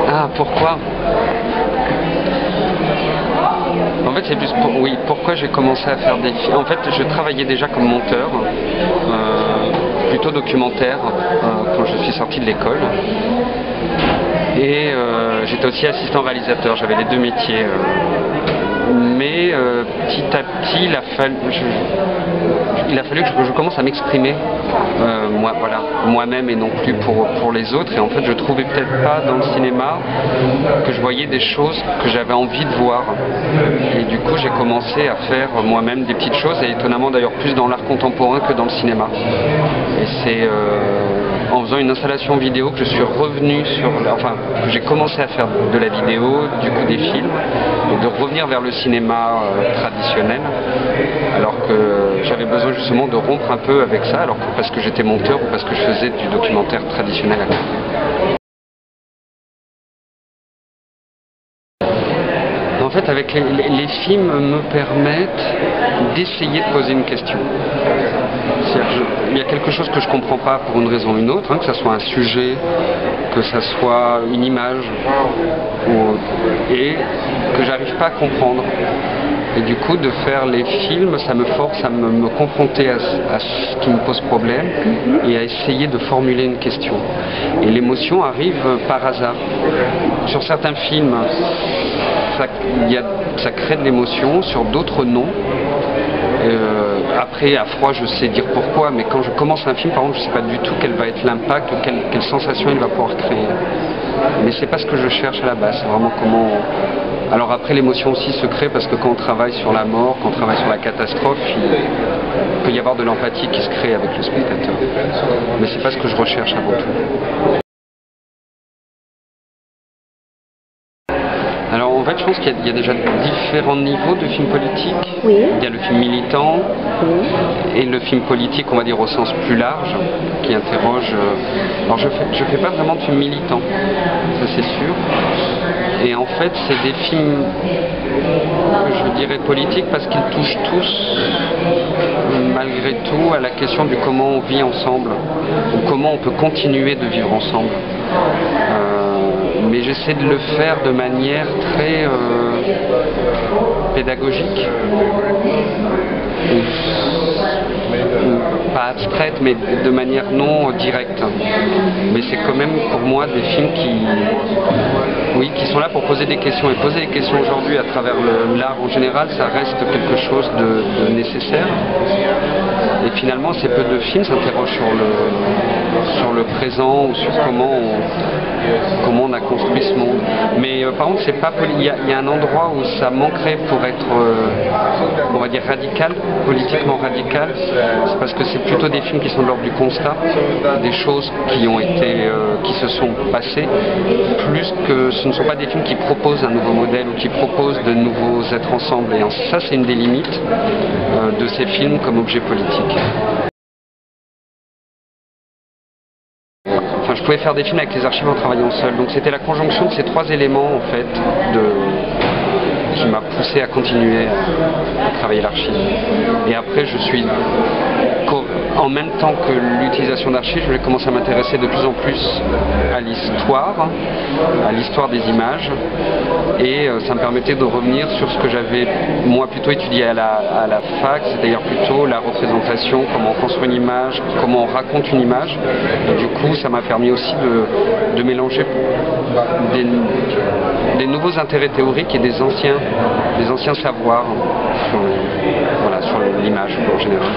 Ah, pourquoi? En fait, c'est plus oui, pourquoi j'ai commencé à faire des films. En fait, je travaillais déjà comme monteur, plutôt documentaire, quand je suis sorti de l'école. Et j'étais aussi assistant réalisateur, j'avais les deux métiers. Mais petit à petit, il a fallu que je commence à m'exprimer moi-même et non plus pour les autres. Et en fait, je trouvais peut-être pas dans le cinéma que je voyais des choses que j'avais envie de voir. Et du coup, j'ai commencé à faire moi-même des petites choses, et étonnamment d'ailleurs plus dans l'art contemporain que dans le cinéma. Et c'est en faisant une installation vidéo que je suis revenu que j'ai commencé à faire de la vidéo, du coup des films, et de revenir vers le cinéma traditionnel, alors que j'avais besoin justement de rompre un peu avec ça, parce que j'étais monteur ou parce que je faisais du documentaire traditionnel à côté. En fait, avec les films me permettent d'essayer de poser une question. Il y a quelque chose que je ne comprends pas pour une raison ou une autre, que ce soit un sujet, que ce soit une image, et que j'arrive pas à comprendre. Et du coup, de faire les films, ça me force à me confronter à ce qui me pose problème et à essayer de formuler une question. Et l'émotion arrive par hasard. Sur certains films, ça crée de l'émotion, sur d'autres non. Après, à froid, je sais dire pourquoi, mais quand je commence un film, par exemple, je ne sais pas du tout quel va être l'impact ou quelle sensation il va pouvoir créer. Mais c'est pas ce que je cherche à la base, c'est vraiment comment... Alors après, l'émotion aussi se crée parce que quand on travaille sur la mort, quand on travaille sur la catastrophe, il peut y avoir de l'empathie qui se crée avec le spectateur. Mais c'est pas ce que je recherche avant tout. Alors en fait, je pense qu'il y a déjà différents niveaux de films politiques. Oui. Il y a le film militant, Oui. et le film politique, on va dire au sens plus large, qui interroge... Alors je fais pas vraiment de film militant, ça c'est sûr. Et en fait, c'est des films que je dirais politiques parce qu'ils touchent tous, malgré tout, à la question du comment on vit ensemble, ou comment on peut continuer de vivre ensemble. Mais j'essaie de le faire de manière très pédagogique, pas abstraite, mais de manière non directe. Mais c'est quand même pour moi des films qui sont là pour poser des questions. Et poser des questions aujourd'hui à travers l'art en général, ça reste quelque chose de nécessaire. Et finalement, assez peu de films s'interrogent sur le présent ou sur comment on a construit ce monde. Mais par contre, c'est pas il y a un endroit où ça manquerait pour être, on va dire, radical, politiquement radical. C'est parce que c'est plutôt des films qui sont de l'ordre du constat, des choses qui se sont passées, plus que ce ne sont pas des films qui proposent un nouveau modèle ou qui proposent de nouveaux êtres ensemble. Et ça, c'est une des limites de ces films comme objet politique. Enfin, je pouvais faire des films avec les archives en travaillant seul. Donc c'était la conjonction de ces trois éléments en fait qui m'a poussé à continuer à travailler l'archive. Et après, en même temps que l'utilisation d'archives, je vais commencer à m'intéresser de plus en plus à l'histoire des images, et ça me permettait de revenir sur ce que j'avais moi plutôt étudié à la fac, c'est-à-dire plutôt la représentation, comment on construit une image, comment on raconte une image. Et du coup, ça m'a permis aussi de mélanger des nouveaux intérêts théoriques et des anciens savoirs sur l'image en général.